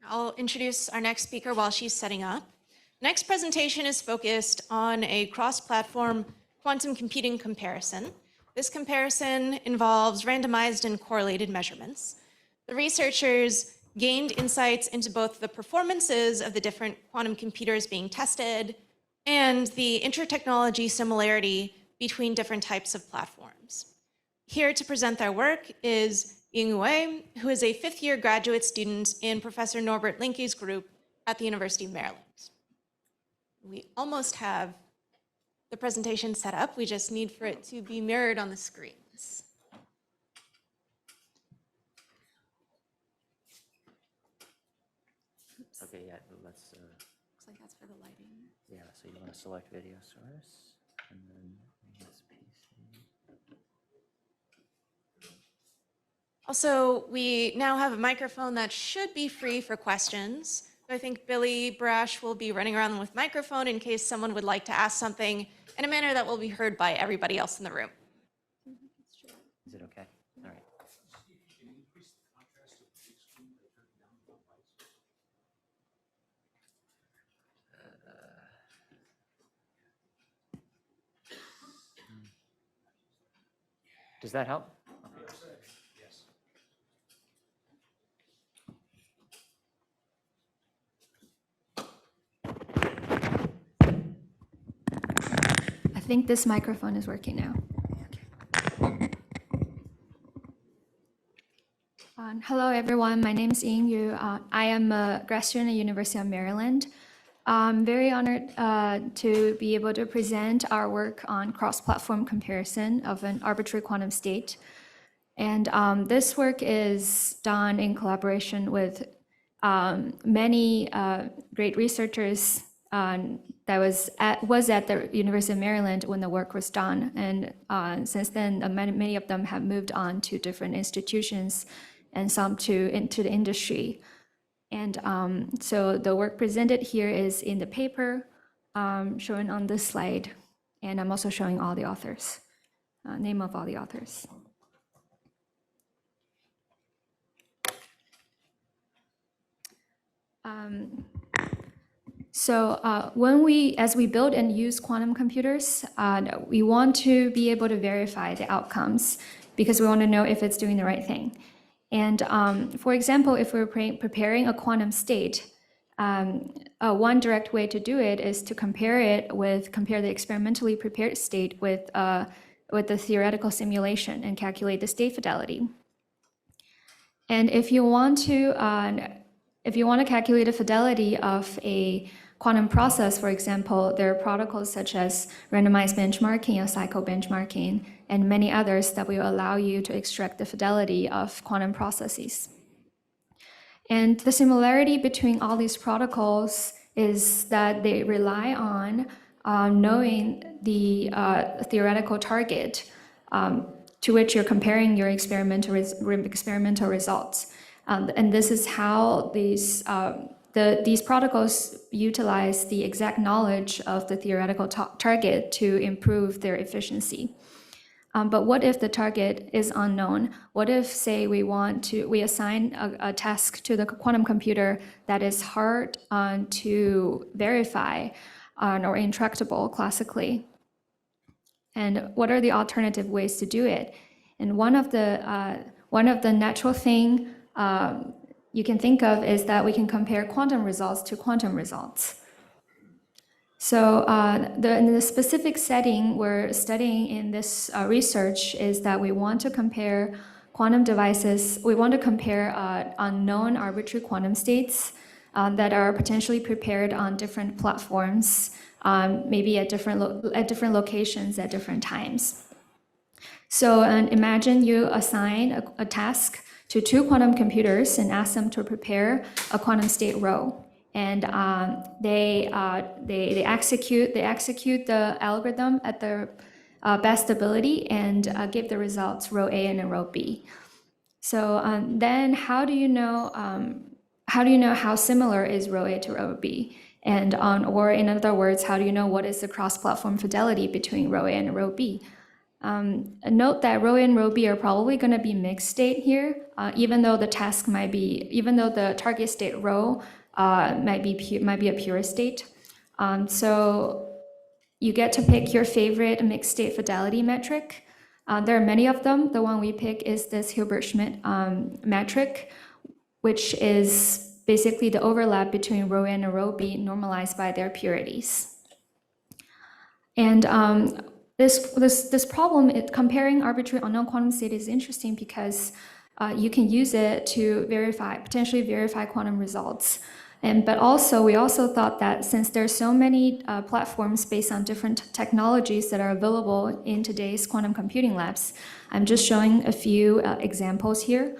I'll introduce our next speaker while she's setting up. Next presentation is focused on a cross-platform quantum computing comparison. This comparison involves randomized and correlated measurements. The researchers gained insights into both the performances of the different quantum computers being tested and the inter-technology similarity between different types of platforms. Here to present their work is Yingyue, who is a fifth-year graduate student in Professor Norbert Linke's group at the University of Maryland. We almost have the presentation set up. We just need for it to be mirrored on the screens. Oops. Okay, yeah, let's. Looks like that's for the lighting. Yeah, so you want to select video source, and then this PC. Also, we now have a microphone that should be free for questions. I think Billy Brash will be running around with microphone in case someone would like to ask something in a manner that will be heard by everybody else in the room. Is it okay? All right. Does that help? I think this microphone is working now. Hello, everyone. My name is Yingyue. I am a grad student at the University of Maryland. I'm very honored to be able to present our work on cross-platform comparison of an arbitrary quantum state. And this work is done in collaboration with many great researchers that was at the University of Maryland when the work was done. And since then, many of them have moved on to different institutions and some into the industry. And so the work presented here is in the paper shown on this slide. And I'm also showing all the authors, name of all the authors. As we build and use quantum computers, we want to be able to verify the outcomes because we want to know if it's doing the right thing. And for example, if we're preparing a quantum state, one direct way to do it is to compare the experimentally prepared state with the theoretical simulation and calculate the state fidelity. And if you want to calculate the fidelity of a quantum process, for example, there are protocols such as randomized benchmarking or psycho-benchmarking and many others that will allow you to extract the fidelity of quantum processes. And the similarity between all these protocols is that they rely on knowing the theoretical target to which you're comparing your experimental results. And this is how these protocols utilize the exact knowledge of the theoretical target to improve their efficiency. But what if the target is unknown? What if, say, we assign a task to the quantum computer that is hard to verify or intractable classically? And what are the alternative ways to do it? And one of the natural thing you can think of is that we can compare quantum results to quantum results. So in the specific setting we're studying in this research is that we want to compare quantum devices. We want to compare unknown arbitrary quantum states that are potentially prepared on different platforms, maybe at different locations at different times. So imagine you assign a task to two quantum computers and ask them to prepare a quantum state row. And they execute the algorithm at their best ability and give the results row A and row B. So then how do you know how similar is row A to row B? And or in other words, how do you know what is the cross-platform fidelity between row A and row B? Note that rho A and rho B are probably going to be mixed state here, even though the task might be, even though the target state rho might be a pure state. So you get to pick your favorite mixed state fidelity metric. There are many of them. The one we pick is this Hilbert-Schmidt metric, which is basically the overlap between rho A and rho B normalized by their purities. And this problem, comparing arbitrary unknown quantum state is interesting because you can use it to potentially verify quantum results. But also, we also thought that since there's so many platforms based on different technologies that are available in today's quantum computing labs, I'm just showing a few examples here.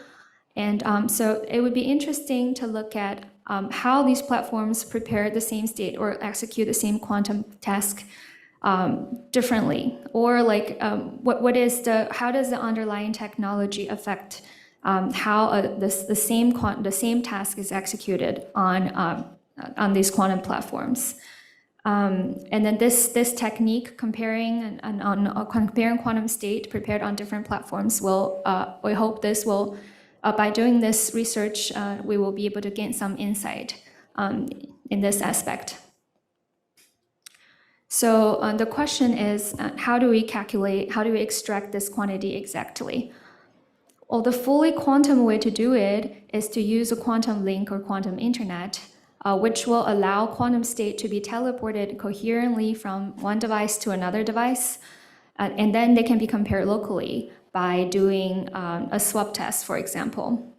And so it would be interesting to look at how these platforms prepare the same state or execute the same quantum task differently, or like how does the underlying technology affect how the same task is executed on these quantum platforms. And then this technique comparing quantum state prepared on different platforms we hope this will, by doing this research, we will be able to gain some insight in this aspect. So the question is, how do we extract this quantity exactly? Well, the fully quantum way to do it is to use a quantum link or quantum internet, which will allow quantum state to be teleported coherently from one device to another device, and then they can be compared locally by doing a swap test, for example.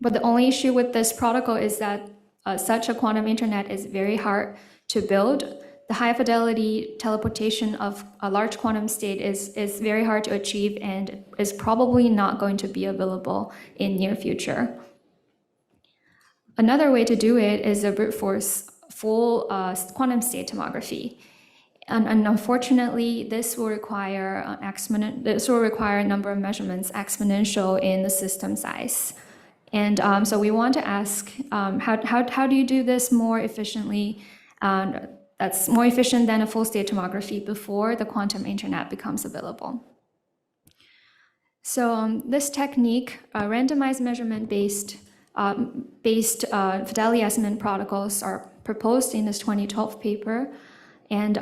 But the only issue with this protocol is that such a quantum internet is very hard to build. The high fidelity teleportation of a large quantum state is very hard to achieve and is probably not going to be available in near future. Another way to do it is a brute force full quantum state tomography. And unfortunately, this will require a number of measurements exponential in the system size. And so we want to ask, how do you do this more efficiently? That's more efficient than a full state tomography before the quantum internet becomes available. So this technique, randomized measurement based fidelity estimate protocols are proposed in this 2012 paper. And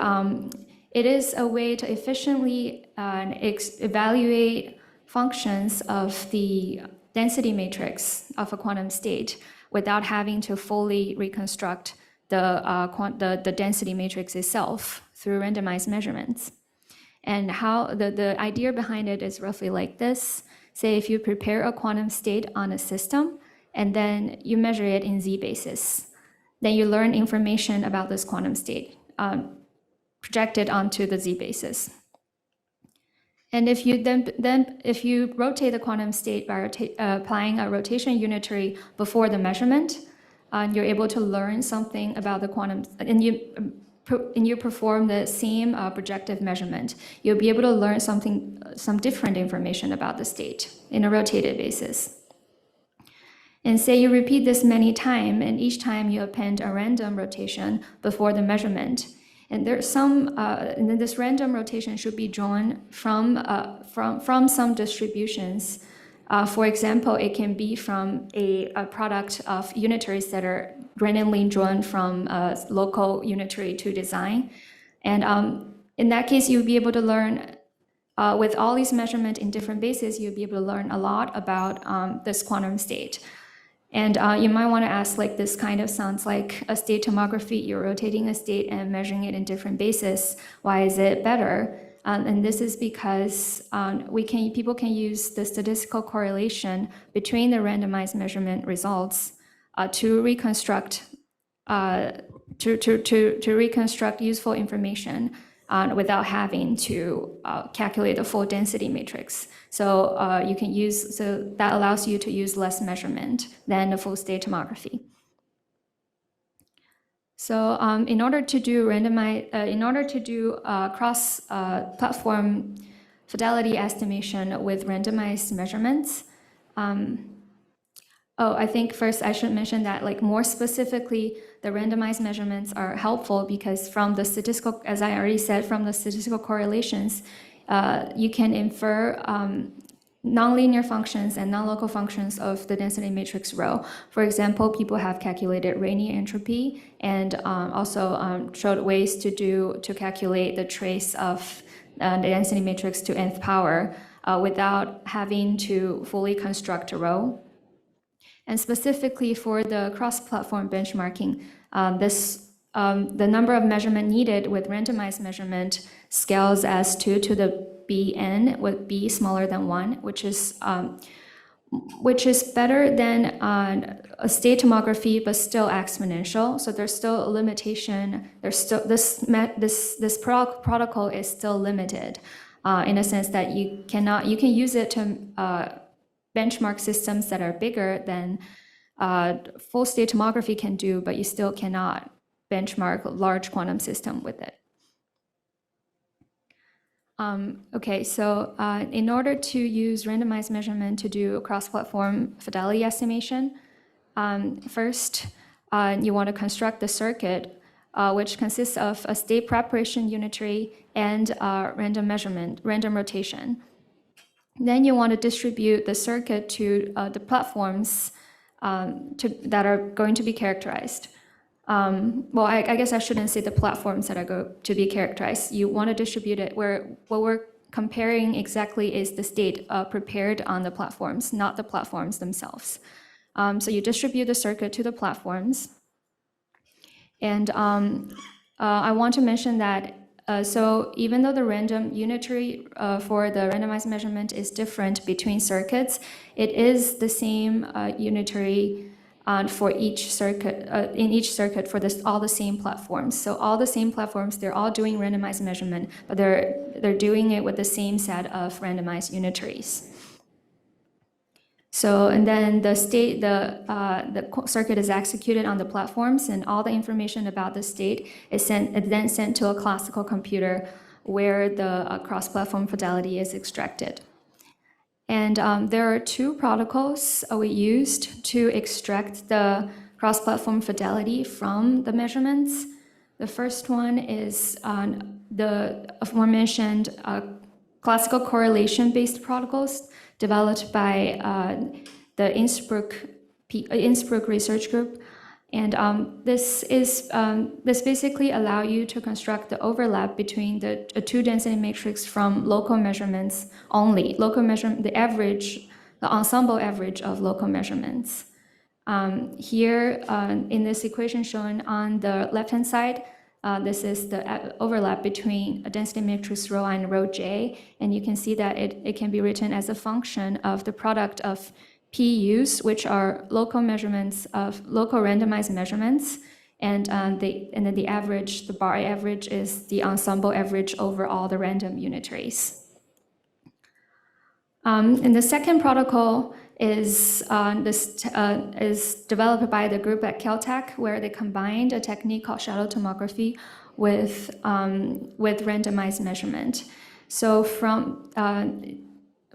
it is a way to efficiently evaluate functions of the density matrix of a quantum state without having to fully reconstruct the density matrix itself through randomized measurements. And how the idea behind it is roughly like this. Say if you prepare a quantum state on a system and then you measure it in Z basis, then you learn information about this quantum state projected onto the Z basis. And if you if you rotate the quantum state by applying a rotation unitary before the measurement, you're able to learn something about the quantum, and you perform the same projective measurement, you'll be able to learn some different information about the state in a rotated basis. And say you repeat this many times, and each time you append a random rotation before the measurement. And there's and then this random rotation should be drawn from some distributions. For example, it can be from a product of unitaries that are randomly drawn from local unitary to design. And in that case, you'll be able to learn, with all these measurements in different bases, you'll be able to learn a lot about this quantum state. And you might want to ask, like, this kind of sounds like a state tomography. You're rotating a state and measuring it in different bases. Why is it better? And this is because people can use the statistical correlation between the randomized measurement results to reconstruct useful information without having to calculate the full density matrix. So that allows you to use less measurement than the full state tomography. So in order to do cross-platform fidelity estimation with randomized measurements, I think first I should mention that, like, more specifically, the randomized measurements are helpful because from the statistical, as I already said, from the statistical correlations, you can infer nonlinear functions and non-local functions of the density matrix rho. For example, people have calculated Rayleigh entropy and also showed ways to calculate the trace of the density matrix to nth power without having to fully construct a row. And specifically for the cross-platform benchmarking, the number of measurement needed with randomized measurement scales as 2 to the bn, with b smaller than 1, which is better than a state tomography, but still exponential. So there's still a limitation. There's still this protocol is still limited in a sense that you can use it to benchmark systems that are bigger than full state tomography can do, but you still cannot benchmark a large quantum system with it. Okay, so in order to use randomized measurement to do cross-platform fidelity estimation, first you want to construct the circuit, which consists of a state preparation unitary and random rotation. Then you want to distribute the circuit to the platforms that are going to be characterized. Well, I guess I shouldn't say the platforms that are going to be characterized. You want to distribute it where what we're comparing exactly is the state prepared on the platforms, not the platforms themselves. So you distribute the circuit to the platforms. And I want to mention that so even though the random unitary for the randomized measurement is different between circuits, it is the same unitary for each circuit, in each circuit for all the same platforms. So all the same platforms, they're all doing randomized measurement, but they're doing it with the same set of randomized unitaries. So, and then the circuit is executed on the platforms, and all the information about the state is then sent to a classical computer where the cross-platform fidelity is extracted. And there are two protocols we used to extract the cross-platform fidelity from the measurements. The first one is the aforementioned classical correlation-based protocols developed by the Innsbruck Research Group. And this basically allows you to construct the overlap between the two density matrix from local measurements only, the ensemble average of local measurements. Here in this equation shown on the left-hand side, this is the overlap between a density matrix rho I and rho j, and you can see that it can be written as a function of the product of PUs, which are local measurements of local randomized measurements, and then the average, the bar average, is the ensemble average over all the random unitaries. And the second protocol is developed by the group at Caltech, where they combined a technique called shadow tomography with randomized measurement. So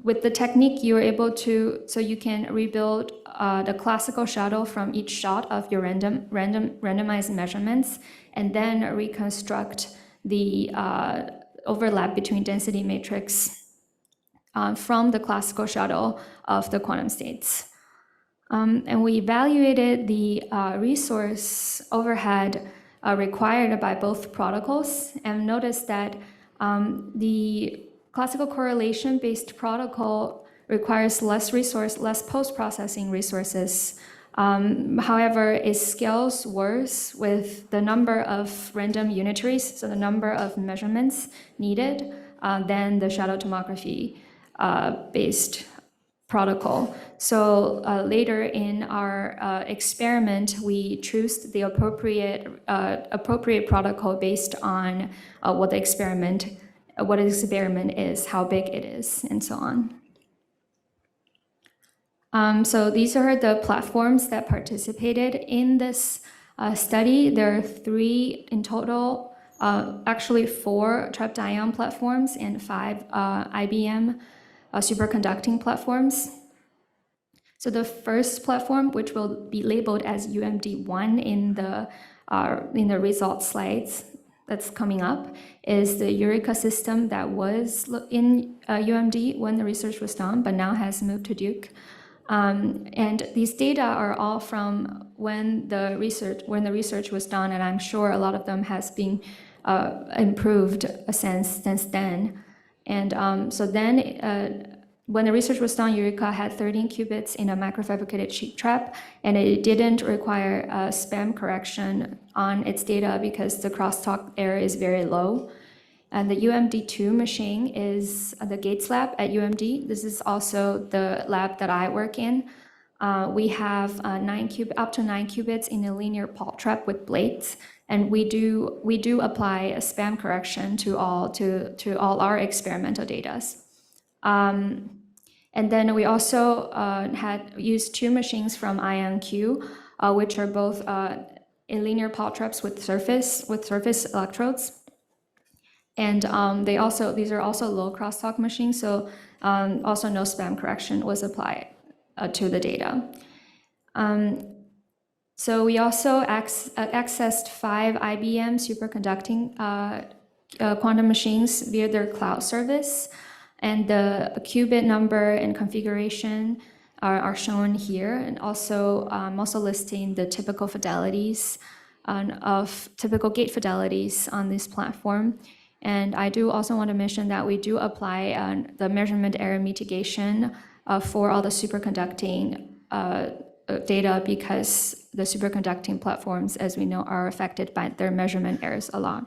with the technique, you're able to, so you can rebuild the classical shadow from each shot of your randomized measurements, and then reconstruct the overlap between density matrix from the classical shadow of the quantum states. And we evaluated the resource overhead required by both protocols, and noticed that the classical correlation-based protocol requires less post-processing resources. However, it scales worse with the number of random unitaries, so the number of measurements needed, than the shadow tomography based protocol. So later in our experiment, we chose the appropriate protocol based on what the experiment is, how big it is, and so on. So these are the platforms that participated in this study. There are 3 in total, actually 4 trapped ion platforms and 5 IBM superconducting platforms. So the first platform, which will be labeled as UMD1 in the results slides, that's coming up is the Eureka system that was in UMD when the research was done, but now has moved to Duke. And these data are all from when the research was done, and I'm sure a lot of them has been improved since then. And so then when the research was done, Eureka had 13 qubits in a microfabricated cheat trap, and it didn't require spam correction on its data because the crosstalk error is very low. And the UMD2 machine is the Gates lab at UMD. This is also the lab that I work in. We have up to 9 qubits in a linear Paul trap with blades, and we do apply a spam correction to all our experimental data. And then we also had used 2 machines from IonQ, which are both in linear Paul traps with surface electrodes. And these are also low crosstalk machines, so also no spam correction was applied to the data. So we also accessed 5 IBM superconducting quantum machines via their cloud service, and the qubit number and configuration are shown here, and also I'm also listing the typical fidelities of typical gate fidelities on this platform. And I do also want to mention that we do apply the measurement error mitigation for all the superconducting data, because the superconducting platforms, as we know, are affected by their measurement errors a lot.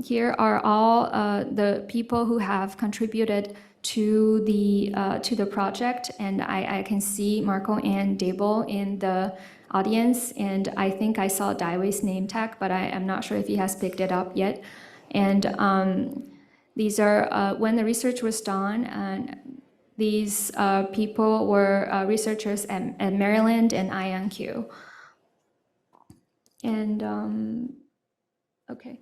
Here are all the people who have contributed to the project, and I can see Marco and Dable in the audience, and I think I saw Daiwei's name tag, but I am not sure if he has picked it up yet. And these are when the research was done, and these people were researchers at Maryland and IonQ. And okay.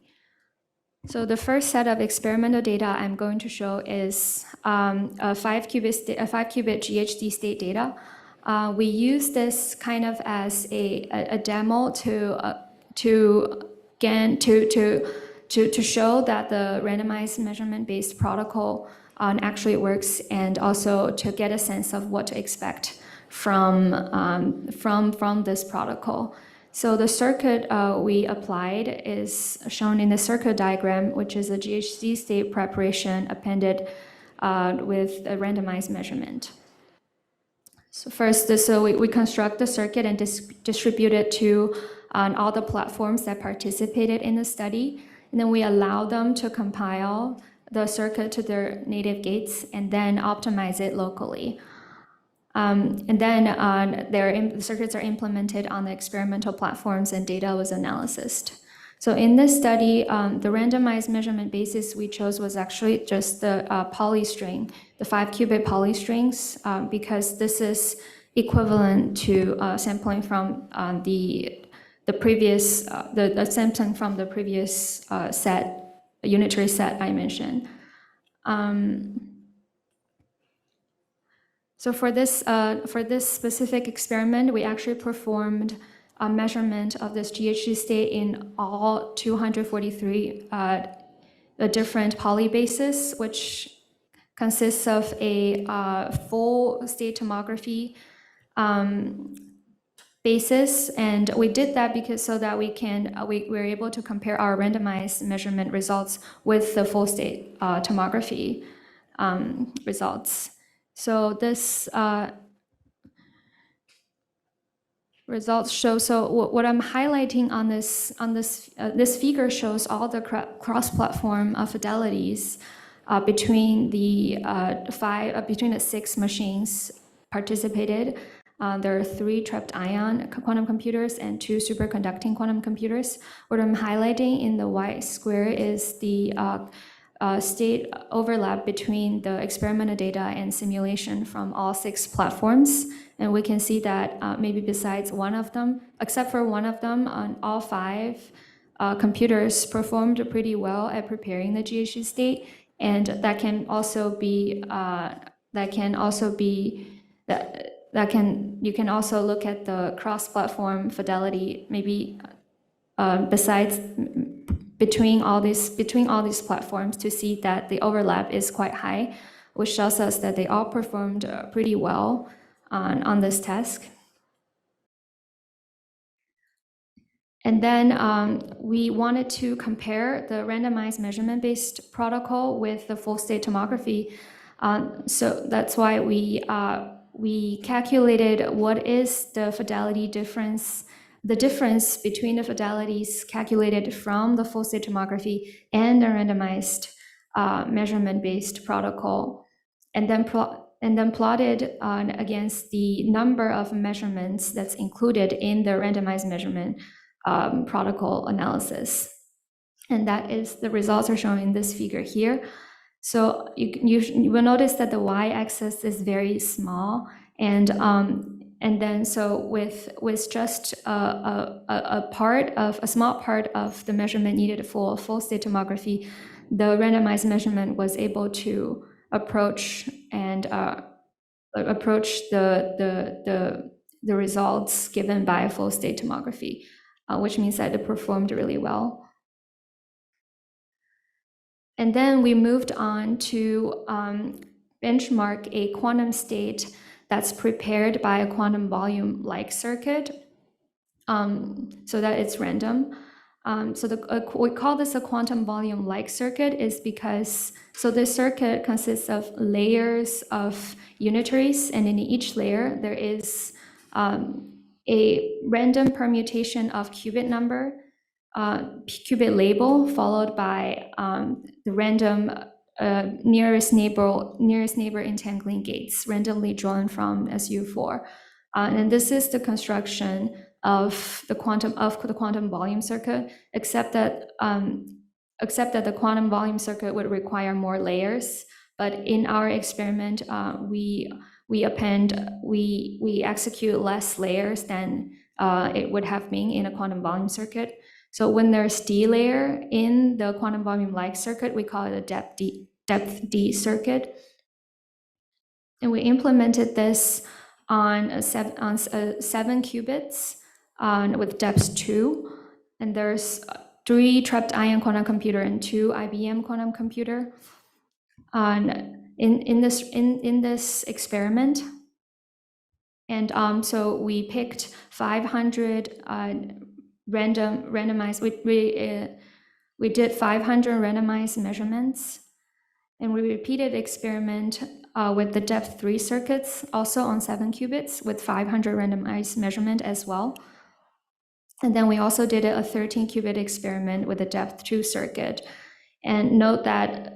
So the first set of experimental data I'm going to show is a 5-qubit GHD state data. We use this kind of as a demo to show that the randomized measurement-based protocol actually works, and also to get a sense of what to expect from this protocol. So the circuit we applied is shown in the circuit diagram, which is a GHD state preparation appended with a randomized measurement. So first, we construct the circuit and distribute it to all the platforms that participated in the study. And then we allow them to compile the circuit to their native gates and then optimize it locally. And then the circuits are implemented on the experimental platforms, and data was analyzed. So in this study, the randomized measurement basis we chose was actually just the polystring, the 5-qubit polystrings, because this is equivalent to sampling from the previous sampling from the previous unitary set I mentioned. So for this specific experiment, we actually performed a measurement of this GHD state in all 243 different polybases, which consists of a full state tomography basis. And we did that because so that we were able to compare our randomized measurement results with the full state tomography results. So this results show. So what I'm highlighting on this figure shows all the cross-platform fidelities between the 6 machines participated. There are 3 trapped ion quantum computers and 2 superconducting quantum computers. What I'm highlighting in the white square is the state overlap between the experimental data and simulation from all 6 platforms. And we can see that maybe besides one of them, except for one of them, all 5 computers performed pretty well at preparing the GHD state. And you can also look at the cross-platform fidelity, maybe besides between all these platforms to see that the overlap is quite high, which shows us that they all performed pretty well on this task. And then we wanted to compare the randomized measurement-based protocol with the full state tomography. So that's why we calculated what is the fidelity difference, the difference between the fidelities calculated from the full state tomography and the randomized measurement-based protocol, and then plotted against the number of measurements that's included in the randomized measurement protocol analysis. And that is, the results are shown in this figure here. So you will notice that the y-axis is very small, and then so with just a small part of the measurement needed for full state tomography, the randomized measurement was able to approach the results given by full state tomography, which means that it performed really well. And then we moved on to benchmark a quantum state that's prepared by a quantum volume-like circuit, so that it's random. We call this a quantum volume-like circuit is because, so this circuit consists of layers of unitaries, and in each layer there is a random permutation of qubit number, qubit label, followed by the random nearest neighbor entangling gates, randomly drawn from SU4. And this is the construction of the quantum volume circuit, except that the quantum volume circuit would require more layers. But in our experiment, we execute less layers than it would have been in a quantum volume circuit. So when there's D layer in the quantum volume-like circuit, we call it a depth D circuit. And we implemented this on 7 qubits with depth 2. And there's 3 trapped ion quantum computer and 2 IBM quantum computer in this experiment. And so we picked 500 randomized. We did 500 randomized measurements, and we repeated the experiment with the depth 3 circuits, also on 7 qubits, with 500 randomized measurement as well. And then we also did a 13 qubit experiment with a depth 2 circuit. And note that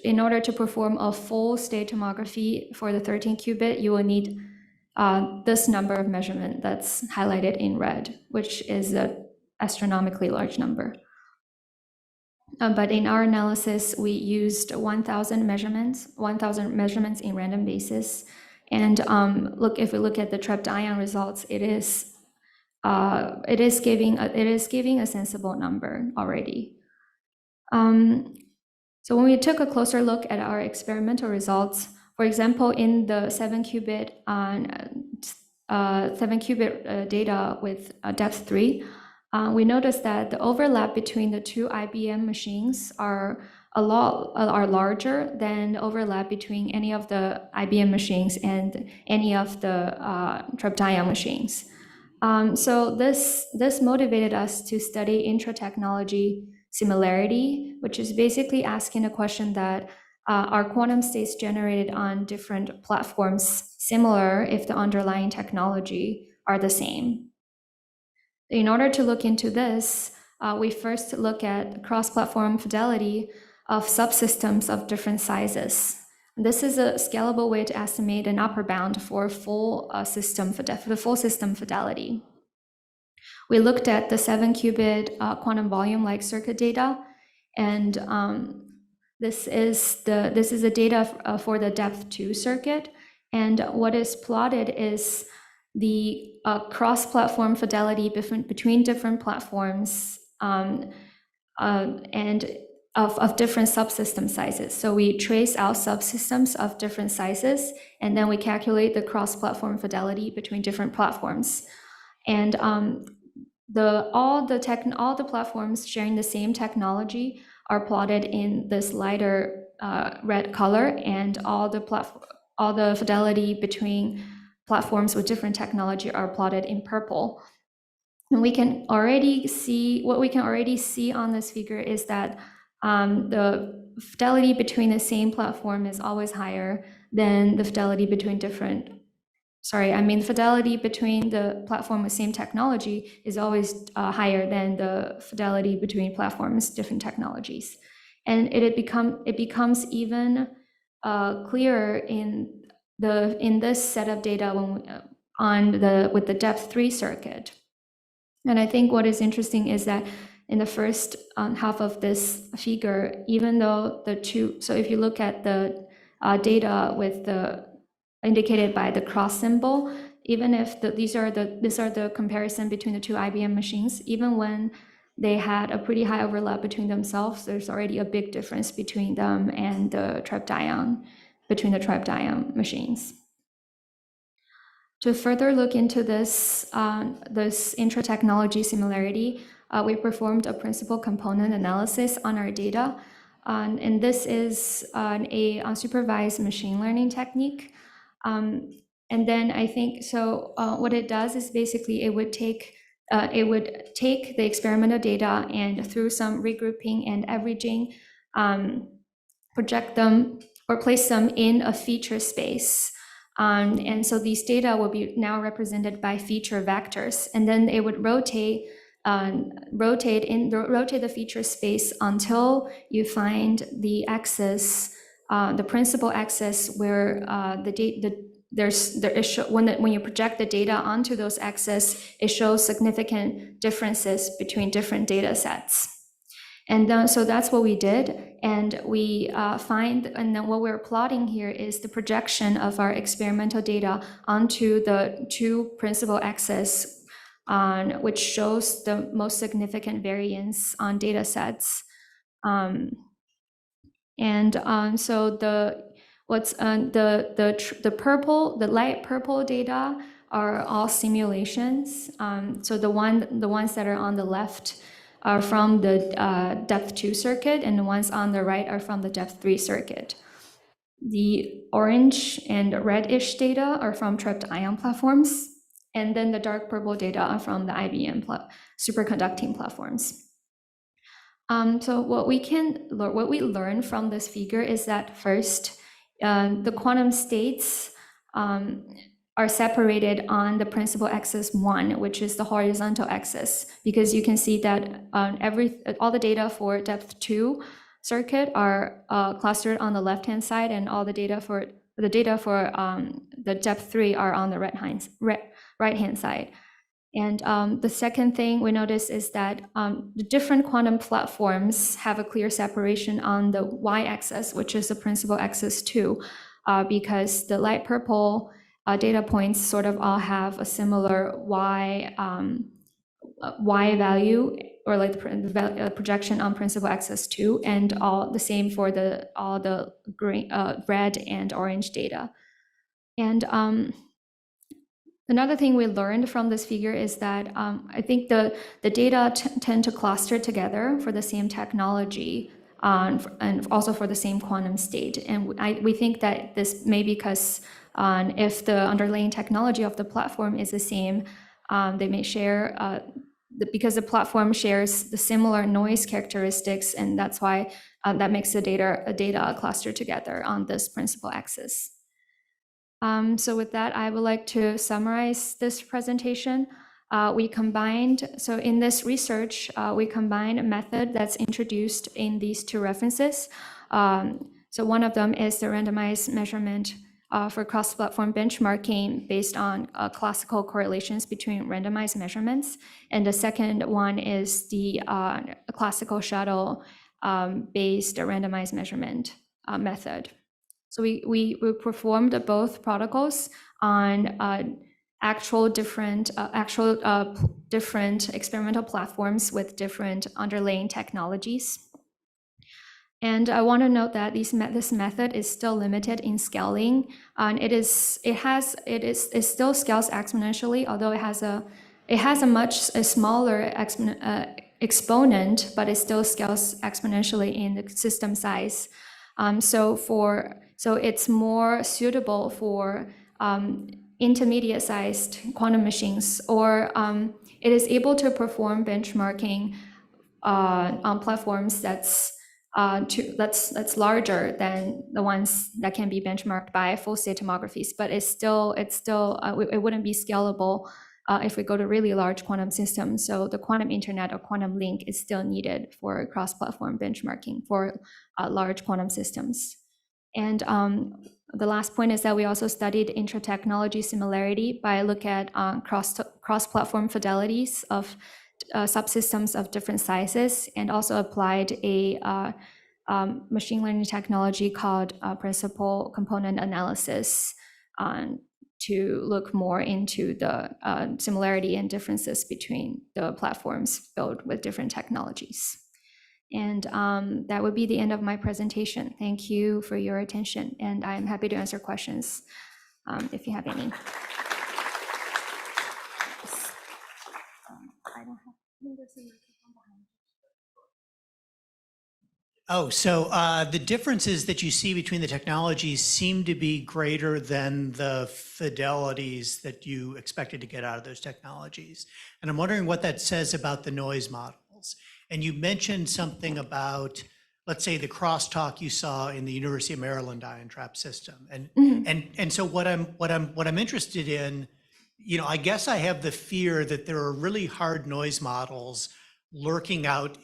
in order to perform a full state tomography for the 13 qubit, you will need this number of measurement that's highlighted in red, which is an astronomically large number. But in our analysis, we used 1,000 measurements in random basis. And if we look at the trapped ion results, it is giving a sensible number already. So when we took a closer look at our experimental results, for example, in the 7 qubit data with depth 3, we noticed that the overlap between the 2 IBM machines are larger than the overlap between any of the IBM machines and any of the trapped ion machines. So this motivated us to study intra-technology similarity, which is basically asking a question that are quantum states generated on different platforms similar if the underlying technology are the same? In order to look into this, we first look at cross-platform fidelity of subsystems of different sizes. This is a scalable way to estimate an upper bound for full system fidelity. We looked at the 7 qubit quantum volume-like circuit data, and this is the data for the depth 2 circuit. And what is plotted is the cross-platform fidelity between different platforms and of different subsystem sizes. So we trace out subsystems of different sizes, and then we calculate the cross-platform fidelity between different platforms. And all the platforms sharing the same technology are plotted in this lighter red color, and all the fidelity between platforms with different technology are plotted in purple. And we can already see on this figure is that the fidelity between the same platform is always higher than the fidelity between different. The fidelity between the platform with same technology is always higher than the fidelity between platforms different technologies, and it becomes even clearer in this set of data with the depth 3 circuit. And I think what is interesting is that in the first half of this figure, even though if you look at the data with the indicated by the cross symbol, even if these are the comparison between the two IBM machines, even when they had a pretty high overlap between themselves, there's already a big difference between them and the between the tribe-dion machines. To further look into this intra-technology similarity, we performed a principal component analysis on our data. And this is a unsupervised machine learning technique. And then I think, what it does is basically it would take the experimental data and through some regrouping and averaging, project them or place them in a feature space. And so these data will be now represented by feature vectors, and then it would rotate the feature space until you find the axis, the principal axis where when you project the data onto those axes, it shows significant differences between different data sets. And so that's what we did, and we and then what we're plotting here is the projection of our experimental data onto the two principal axes, which shows the most significant variance on data sets. So the light purple data are all simulations. So the ones that are on the left are from the depth 2 circuit, and the ones on the right are from the depth 3 circuit. The orange and reddish data are from trapped ion platforms, and then the dark purple data are from the IBM superconducting platforms. So what we learn from this figure is that first, the quantum states are separated on the principal axis 1, which is the horizontal axis, because you can see that all the data for depth 2 circuit are clustered on the left-hand side, and all the data for the depth 3 are on the right-hand side. And the second thing we notice is that the different quantum platforms have a clear separation on the y-axis, which is the principal axis 2, because the light purple data points sort of all have a similar y value, or like the projection on principal axis 2, and all the same for all the green, red and orange data. And another thing we learned from this figure is that I think the data tend to cluster together for the same technology, and also for the same quantum state. And we think that this may be because if the underlying technology of the platform is the same, they may share, because the platform shares the similar noise characteristics, and that's why that makes the data cluster together on this principal axis. So with that, I would like to summarize this presentation. So in this research, we combined a method that's introduced in these two references. So one of them is the randomized measurement for cross-platform benchmarking based on classical correlations between randomized measurements. And the second one is the classical shuttle based randomized measurement method. So we performed both protocols on different experimental platforms with different underlying technologies. And I want to note that this method is still limited in scaling. It still scales exponentially, although it has a it has a smaller exponent, but it still scales exponentially in the system size. So it's more suitable for intermediate-sized quantum machines, or it is able to perform benchmarking on platforms that's larger than the ones that can be benchmarked by full-state tomographies. But it wouldn't be scalable if we go to really large quantum systems. So the quantum internet or quantum link is still needed for cross-platform benchmarking for large quantum systems. And the last point is that we also studied intra-technology similarity by looking at cross-platform fidelities of subsystems of different sizes, and also applied a machine learning technology called principal component analysis to look more into the similarity and differences between the platforms built with different technologies. And that would be the end of my presentation. Thank you for your attention, and I'm happy to answer questions if you have any. Oh, so the differences that you see between the technologies seem to be greater than the fidelities that you expected to get out of those technologies. And I'm wondering what that says about the noise models. And you mentioned something about, let's say, the crosstalk you saw in the University of Maryland ion trap system. And so what I'm interested in, I guess I have the fear that there are really hard noise models lurking out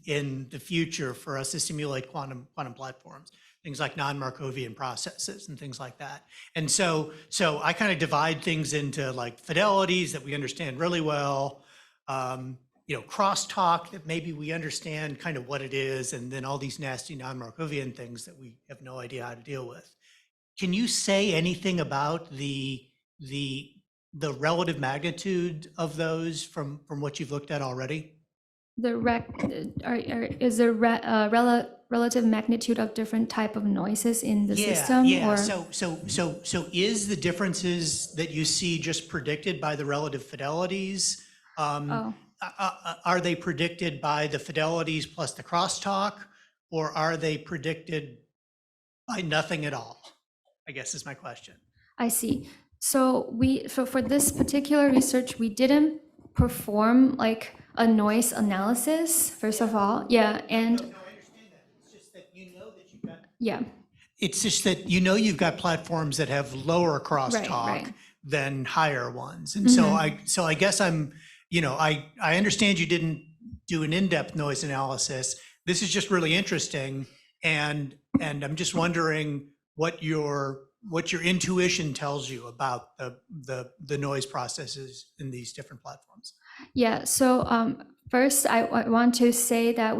in the future for us to simulate quantum platforms, things like non-Markovian processes and things like that. And so I kind of divide things into like fidelities that we understand really well, crosstalk that maybe we understand kind of what it is, and then all these nasty non-Markovian things that we have no idea how to deal with. Can you say anything about the relative magnitude of those from what you've looked at already? Is there relative magnitude of different type of noises in the system? Yeah. Or? So is the differences that you see just predicted by the relative fidelities? Are they predicted by the fidelities plus the crosstalk, or are they predicted by nothing at all? I guess is my question. I see. So for this particular research, we didn't perform like a noise analysis, first of all. Yeah, and no, I understand that. It's just that you've got. Yeah. It's just that you've got platforms that have lower crosstalk Right. than higher ones, and so I guess I'm. I understand you didn't do an in-depth noise analysis. This is just really interesting, and I'm just wondering what your intuition tells you about the noise processes in these different platforms. Yeah. So first, I want to say that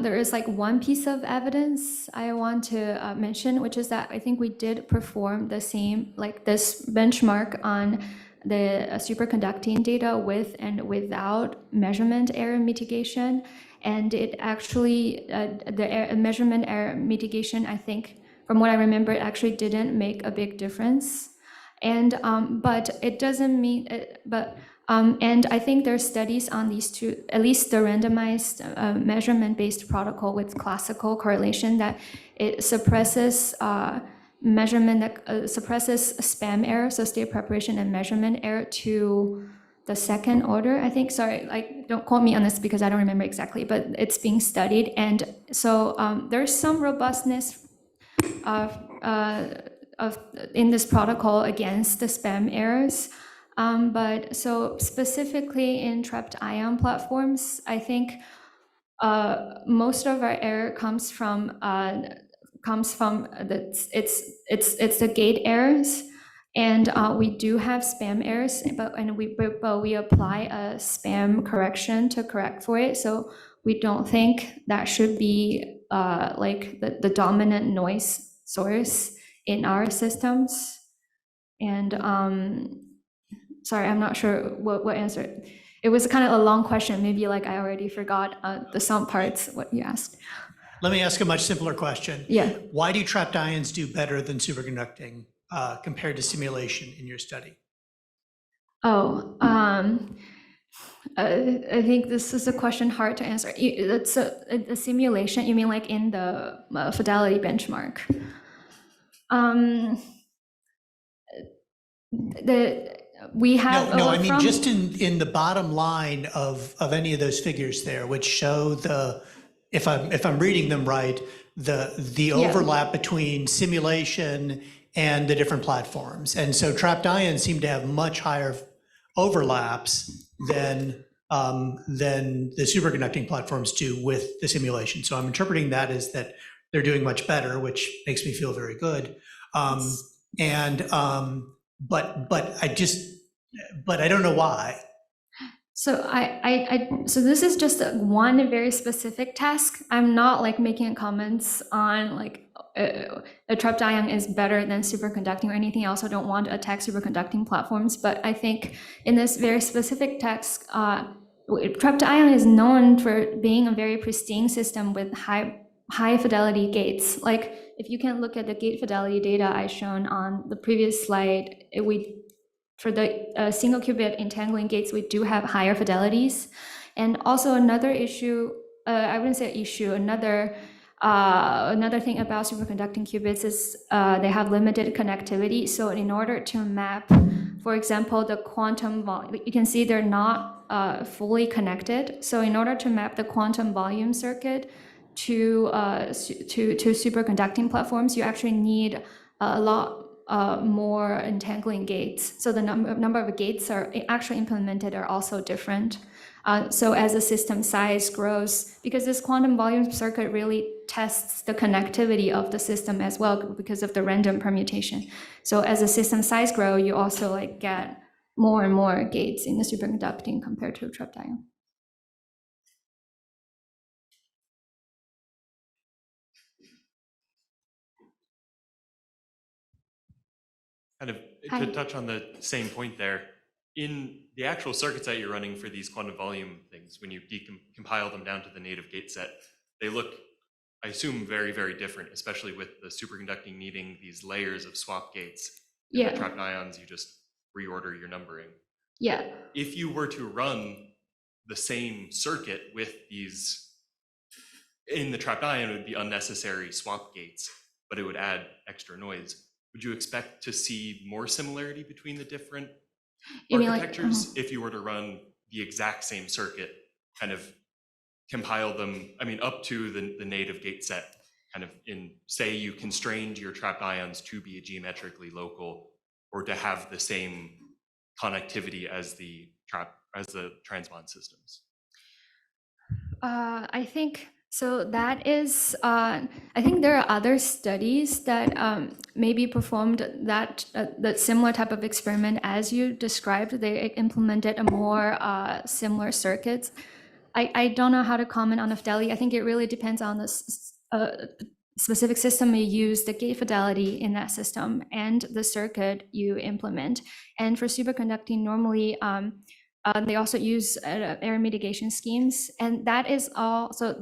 there is like one piece of evidence I want to mention, which is that I think we did perform the same, like this benchmark on the superconducting data with and without measurement error mitigation. And it actually, the measurement error mitigation, I think, from what I remember, it actually didn't make a big difference. And, but it doesn't mean, and I think there's studies on these two, at least the randomized measurement-based protocol with classical correlation, that it suppresses measurement, that suppresses spam error, so state preparation and measurement error to the second order, I think. Sorry, like don't quote me on this because I don't remember exactly, but it's being studied. And so there's some robustness in this protocol against the spam errors. But so specifically in trapped ion platforms, I think most of our error comes from the gate errors, and we do have spam errors, but we apply a spam correction to correct for it. So we don't think that should be like the dominant noise source in our systems. And sorry, I'm not sure what answer. It was kind of a long question. Maybe like I already forgot some parts what you asked. Let me ask a much simpler question. Yeah. Why do trapped ions do better than superconducting compared to simulation in your study? Oh, I think this is a question hard to answer. It's a simulation. You mean like in the fidelity benchmark? We have No, I mean, just in the bottom line of any of those figures there, which show the, if I'm reading them right, the overlap between simulation and the different platforms. And so trapped ions seem to have much higher overlaps than the superconducting platforms do with the simulation. So I'm interpreting that as that they're doing much better, which makes me feel very good. But I don't know why. So so this is just one very specific task. I'm not like making comments on like a trapped ion is better than superconducting or anything. I also don't want to attack superconducting platforms, but I think in this very specific task, trapped ion is known for being a very pristine system with high fidelity gates. Like if you can look at the gate fidelity data I shown on the previous slide, for the single qubit entangling gates, we do have higher fidelities. And also another issue, I wouldn't say issue, another thing about superconducting qubits is they have limited connectivity. So in order to map, for example, the quantum volume, you can see they're not fully connected. So in order to map the quantum volume circuit to superconducting platforms, you actually need a lot more entangling gates. So the number of gates are actually implemented are also different. So as the system size grows, because this quantum volume circuit really tests the connectivity of the system as well because of the random permutation. So as the system size grow, you also like get more and more gates in the superconducting compared to trapped ion. Kind of to touch on the same point there, in the actual circuits that you're running for these quantum volume things, when you compile them down to the native gate set, they look, I assume, very, very different, especially with the superconducting needing these layers of swap gates. In the trapped ions, you just reorder your numbering. Yeah. If you were to run the same circuit with these, in the trapped ion, it would be unnecessary swap gates, but it would add extra noise. Would you expect to see more similarity between the different architectures if you were to run the exact same circuit, kind of compile them, I mean, up to the native gate set, kind of in, say you constrained your trapped ions to be geometrically local or to have the same connectivity as the transbond systems? I think so. That is, I think there are other studies that maybe performed that similar type of experiment as you described. They implemented a more similar circuits. I don't know how to comment on the fidelity. I think it really depends on the specific system you use, the gate fidelity in that system, and the circuit you implement. And for superconducting, normally they also use error mitigation schemes, and that is all. So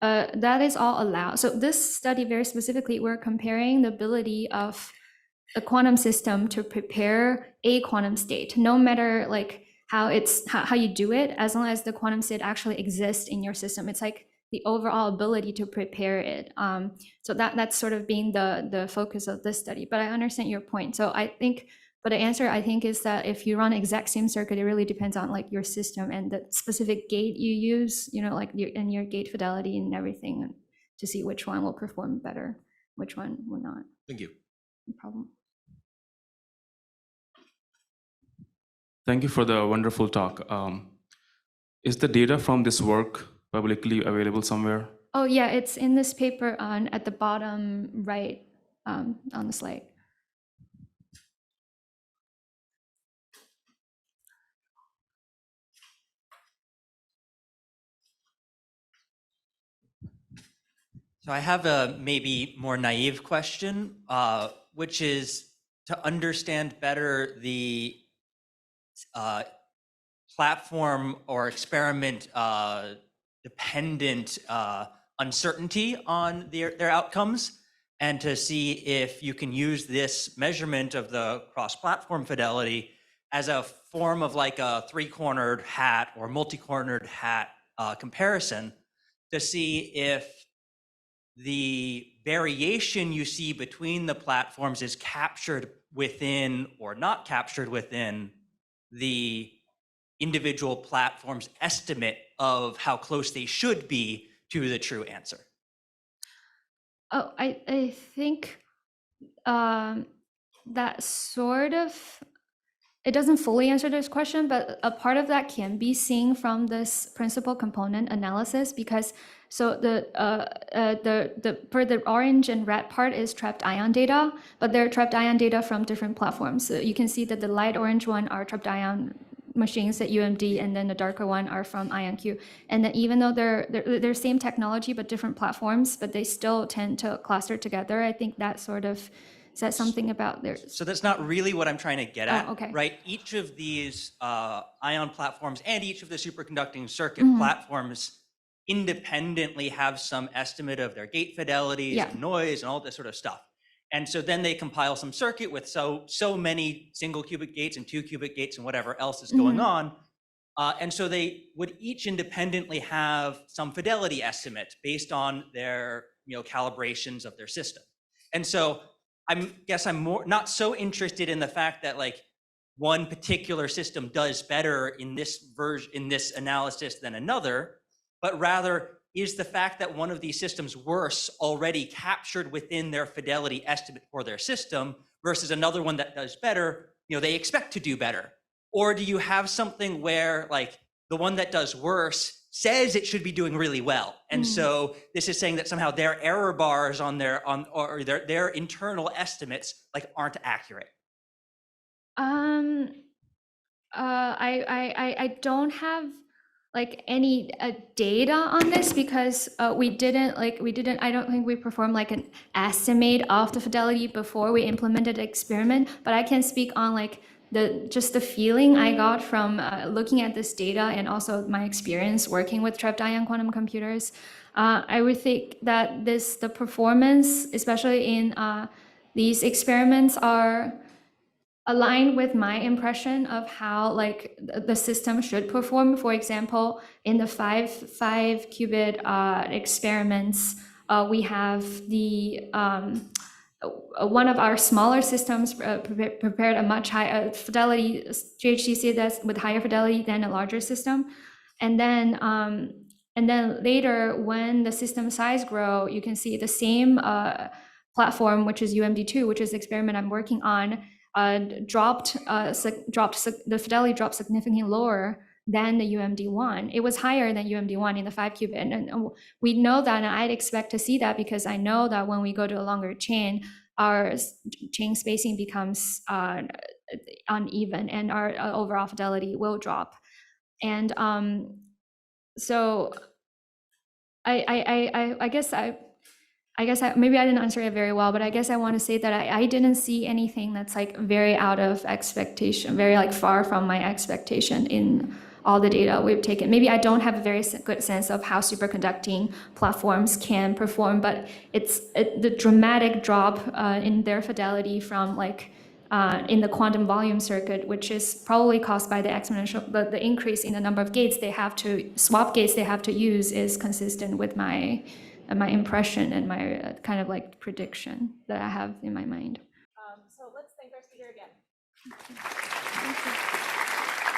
that is all allowed. So this study very specifically, we're comparing the ability of the quantum system to prepare a quantum state, no matter like how you do it, as long as the quantum state actually exists in your system. It's like the overall ability to prepare it. So that's sort of being the focus of this study. But I understand your point. So I think. But the answer, I think, is that if you run exact same circuit, it really depends on like your system and the specific gate you use, you know, like your gate fidelity and everything, to see which one will perform better, which one will not. Thank you. No problem. Thank you for the wonderful talk. Is the data from this work publicly available somewhere? Oh yeah, it's in this paper at the bottom right on the slide. So I have a maybe more naive question, which is to understand better the platform or experiment dependent uncertainty on their outcomes, and to see if you can use this measurement of the cross-platform fidelity as a form of like a three-cornered hat or multi-cornered hat comparison to see if the variation you see between the platforms is captured within or not captured within the individual platform's estimate of how close they should be to the true answer. Oh, I think that sort of, it doesn't fully answer this question, but a part of that can be seen from this principal component analysis, because so for the orange and red part is trapped ion data, but they're trapped ion data from different platforms. So you can see that the light orange one are trapped ion machines at UMD, and then the darker one are from IonQ. And then even though they're same technology but different platforms, but they still tend to cluster together. I think that sort of says something about their. So that's not really what I'm trying to get at, okay. right? Each of these ion platforms and each of the superconducting circuit platforms independently have some estimate of their gate fidelities and noise and all this sort of stuff. And so then they compile some circuit with so many single qubit gates and 2 qubit gates and whatever else is going on. And so they would each independently have some fidelity estimate based on their calibrations of their system. And so I guess I'm not so interested in the fact that like one particular system does better in this analysis than another, but rather is the fact that one of these systems worse already captured within their fidelity estimate for their system versus another one that does better, they expect to do better? Or do you have something where like the one that does worse says it should be doing really well, and so this is saying that somehow their error bars on their internal estimates like aren't accurate? I don't have like any data on this, because I don't think we performed like an estimate of the fidelity before we implemented the experiment, but I can speak on like just the feeling I got from looking at this data and also my experience working with trapped ion quantum computers. I would think that the performance, especially in these experiments, are aligned with my impression of how like the system should perform. For example, in the five qubit experiments, we have the one of our smaller systems prepared a much higher fidelity GHCC that's with higher fidelity than a larger system, and then later when the system size grow, you can see the same platform, which is UMD2, which is the experiment I'm working on, the fidelity dropped significantly lower than the UMD1. It was higher than UMD1 in the 5 qubit. And we know that, and I'd expect to see that, because I know that when we go to a longer chain, our chain spacing becomes uneven and our overall fidelity will drop. And so I guess maybe I didn't answer it very well, but I guess I want to say that I didn't see anything that's like very out of expectation, very like far from my expectation in all the data we've taken. Maybe I don't have a very good sense of how superconducting platforms can perform, but the dramatic drop in their fidelity from like in the quantum volume circuit, which is probably caused by the exponential, the increase in the number of gates they have to, swap gates they have to use, is consistent with my impression and my kind of like prediction that I have in my mind. So let's thank our speaker again. Thank you.